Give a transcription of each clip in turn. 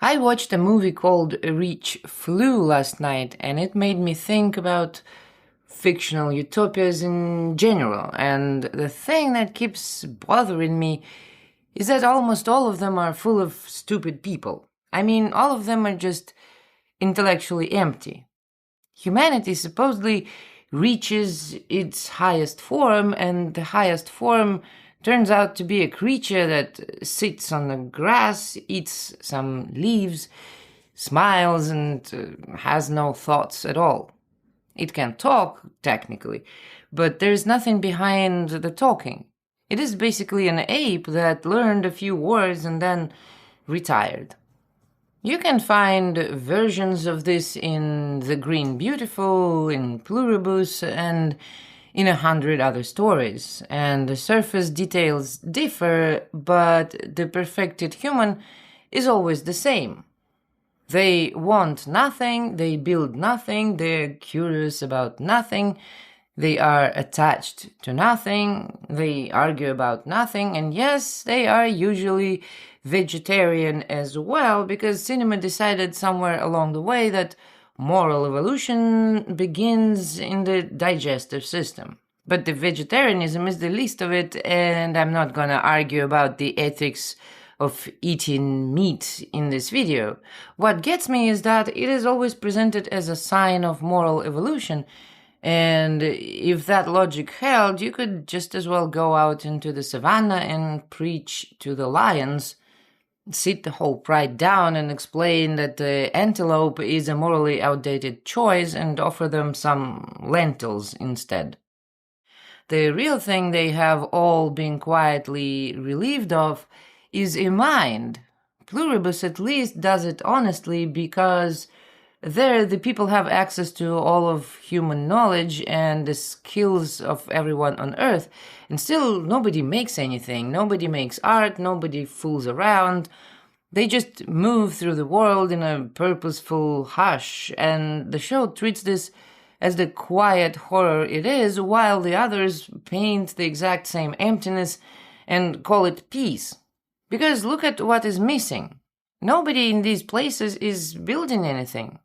I watched a movie called Reach Flu last night, and it made me think about fictional utopias in general. And the thing that keeps bothering me is that almost all of them are full of stupid people. I mean, all of them are just intellectually empty. Humanity supposedly reaches its highest form, and the highest form turns out to be a creature that sits on the grass, eats some leaves, smiles, and has no thoughts at all. It can talk, technically, but there's nothing behind the talking. It is basically an ape that learned a few words and then retired. You can find versions of this in The Green Beautiful, in Pluribus, and in 100 other stories, and the surface details differ, but the perfected human is always the same. They want nothing, they build nothing, they're curious about nothing, they are attached to nothing, they argue about nothing, and yes, they are usually vegetarian as well, because cinema decided somewhere along the way that moral evolution begins in the digestive system. But the vegetarianism is the least of it, and I'm not gonna argue about the ethics of eating meat in this video. What gets me is that it is always presented as a sign of moral evolution, and if that logic held, you could just as well go out into the savannah and preach to the lions, sit the whole pride down and explain that the antelope is a morally outdated choice and offer them some lentils instead. The real thing they have all been quietly relieved of is a mind. Pluribus at least does it honestly, because there the people have access to all of human knowledge and the skills of everyone on earth, and still nobody makes anything, nobody makes art, nobody fools around. They just move through the world in a purposeful hush, and the show treats this as the quiet horror it is, while the others paint the exact same emptiness and call it peace. Because look at what is missing. Nobody in these places is building anything.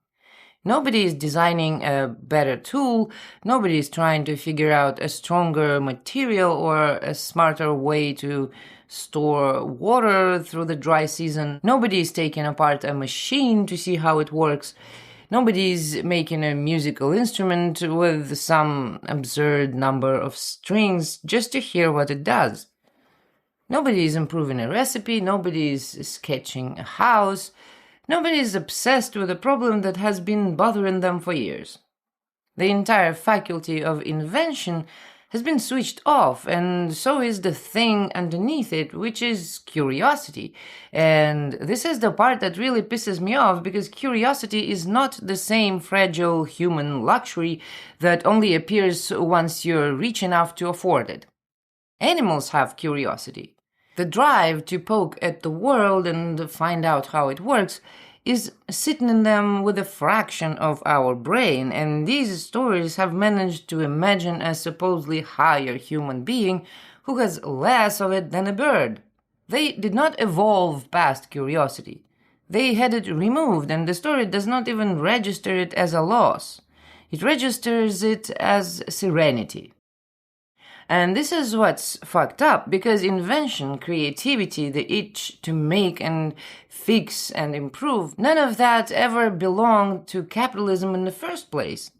Nobody is designing a better tool, nobody is trying to figure out a stronger material or a smarter way to store water through the dry season. Nobody is taking apart a machine to see how it works. Nobody is making a musical instrument with some absurd number of strings just to hear what it does. Nobody is improving a recipe, nobody is sketching a house. Nobody is obsessed with a problem that has been bothering them for years. The entire faculty of invention has been switched off, and so is the thing underneath it, which is curiosity. And this is the part that really pisses me off, because curiosity is not the same fragile human luxury that only appears once you're rich enough to afford it. Animals have curiosity. The drive to poke at the world and find out how it works is sitting in them with a fraction of our brain, and these stories have managed to imagine a supposedly higher human being who has less of it than a bird. They did not evolve past curiosity. They had it removed, and the story does not even register it as a loss. It registers it as serenity. And this is what's fucked up, because invention, creativity, the itch to make and fix and improve, none of that ever belonged to capitalism in the first place.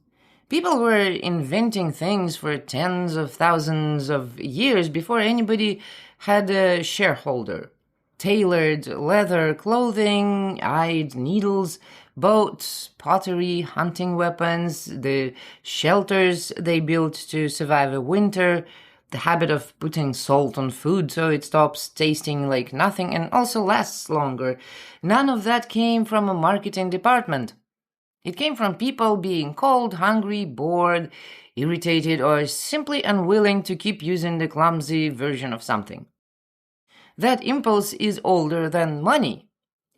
People were inventing things for tens of thousands of years before anybody had a shareholder. Tailored leather clothing, eyed needles, boats, pottery, hunting weapons, the shelters they built to survive a winter, the habit of putting salt on food so it stops tasting like nothing and also lasts longer. None of that came from a marketing department. It came from people being cold, hungry, bored, irritated, or simply unwilling to keep using the clumsy version of something. That impulse is older than money.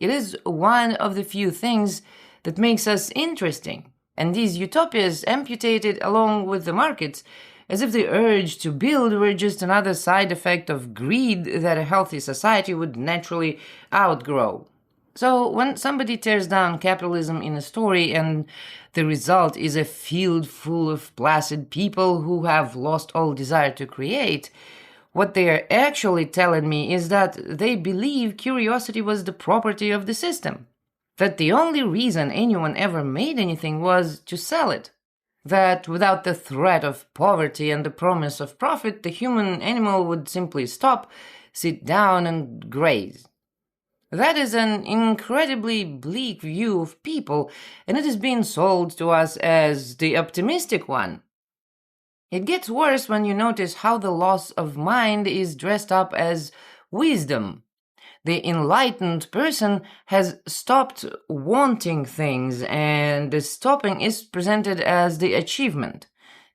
It is one of the few things that makes us interesting, and these utopias amputate it along with the markets, as if the urge to build were just another side effect of greed that a healthy society would naturally outgrow. So when somebody tears down capitalism in a story and the result is a field full of placid people who have lost all desire to create, what they are actually telling me is that they believe curiosity was the property of the system. That the only reason anyone ever made anything was to sell it. That without the threat of poverty and the promise of profit, the human animal would simply stop, sit down, and graze. That is an incredibly bleak view of people, and it is being sold to us as the optimistic one. It gets worse when you notice how the loss of mind is dressed up as wisdom. The enlightened person has stopped wanting things, and the stopping is presented as the achievement.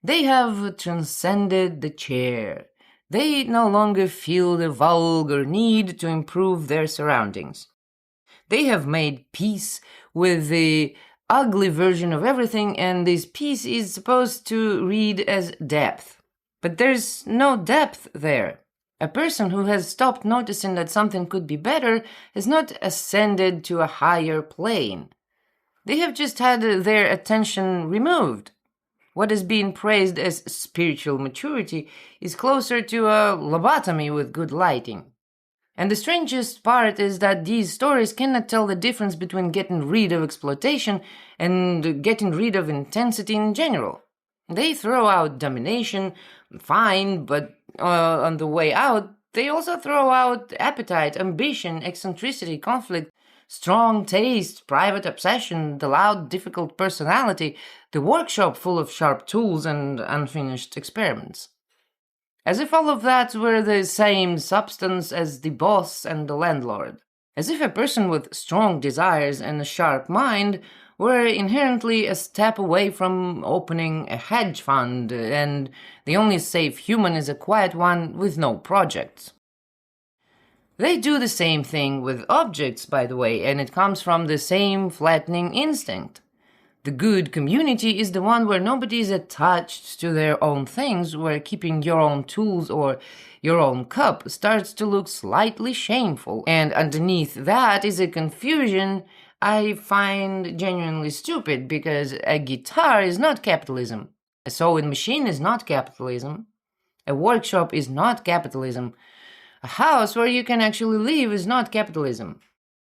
They have transcended the chair. They no longer feel the vulgar need to improve their surroundings. They have made peace with the ugly version of everything, and this peace is supposed to read as depth. But there's no depth there. A person who has stopped noticing that something could be better has not ascended to a higher plane. They have just had their attention removed. What is being praised as spiritual maturity is closer to a lobotomy with good lighting. And the strangest part is that these stories cannot tell the difference between getting rid of exploitation and getting rid of intensity in general. They throw out domination, fine, but on the way out, they also throw out appetite, ambition, eccentricity, conflict, strong taste, private obsession, the loud, difficult personality, the workshop full of sharp tools and unfinished experiments. As if all of that were the same substance as the boss and the landlord. As if a person with strong desires and a sharp mind were inherently a step away from opening a hedge fund, and the only safe human is a quiet one with no projects. They do the same thing with objects, by the way, and it comes from the same flattening instinct. The good community is the one where nobody is attached to their own things, where keeping your own tools or your own cup starts to look slightly shameful, and underneath that is a confusion I find genuinely stupid, because a guitar is not capitalism, a sewing machine is not capitalism, a workshop is not capitalism, a house where you can actually live is not capitalism.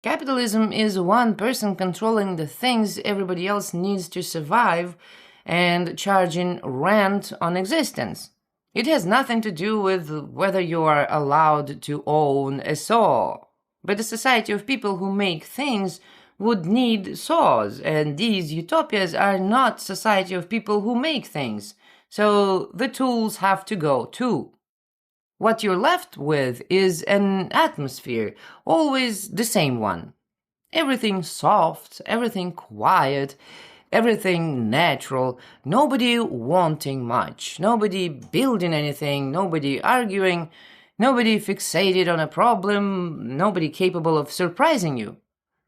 Capitalism is one person controlling the things everybody else needs to survive and charging rent on existence. It has nothing to do with whether you are allowed to own a saw. But a society of people who make things would need saws, and these utopias are not society of people who make things, so the tools have to go too. What you're left with is an atmosphere, always the same one. Everything soft, everything quiet, everything natural, nobody wanting much, nobody building anything, nobody arguing, nobody fixated on a problem, nobody capable of surprising you.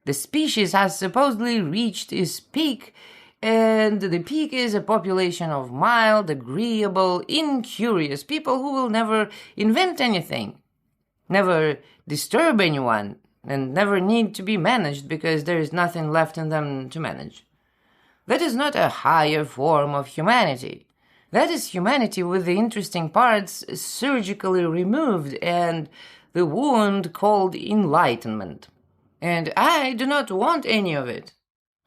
The species has supposedly reached its peak, and the peak is a population of mild, agreeable, incurious people who will never invent anything, never disturb anyone, and never need to be managed because there is nothing left in them to manage. That is not a higher form of humanity. That is humanity with the interesting parts surgically removed and the wound called enlightenment. And I do not want any of it.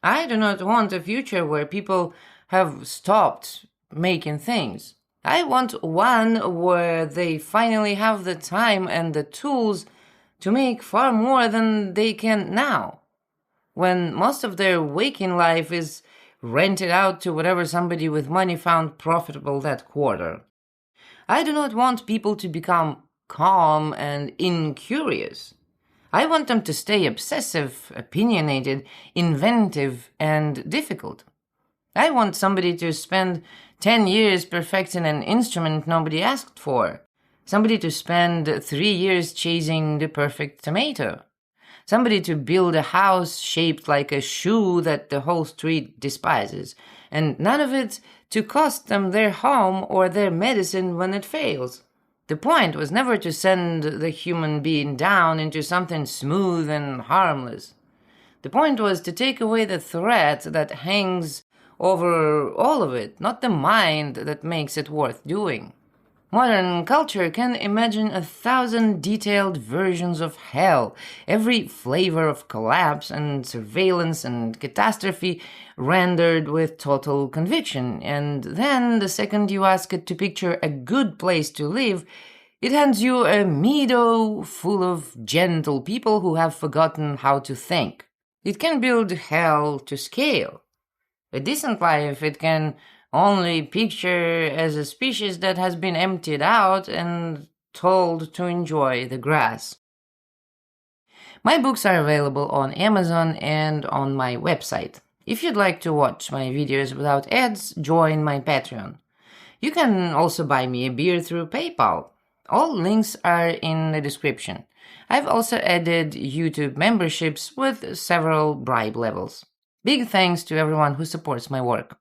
I do not want a future where people have stopped making things. I want one where they finally have the time and the tools to make far more than they can now, when most of their waking life is rented out to whatever somebody with money found profitable that quarter. I do not want people to become calm and incurious. I want them to stay obsessive, opinionated, inventive, and difficult. I want somebody to spend 10 years perfecting an instrument nobody asked for. Somebody to spend 3 years chasing the perfect tomato. Somebody to build a house shaped like a shoe that the whole street despises. And none of it to cost them their home or their medicine when it fails. The point was never to send the human being down into something smooth and harmless. The point was to take away the threat that hangs over all of it, not the mind that makes it worth doing. Modern culture can imagine 1,000 detailed versions of hell, every flavor of collapse and surveillance and catastrophe rendered with total conviction, and then the second you ask it to picture a good place to live, it hands you a meadow full of gentle people who have forgotten how to think. It can build hell to scale. A decent life it can only picture as a species that has been emptied out and told to enjoy the grass. My books are available on Amazon and on my website. If you'd like to watch my videos without ads, join my Patreon. You can also buy me a beer through PayPal. All links are in the description. I've also added YouTube memberships with several bribe levels. Big thanks to everyone who supports my work.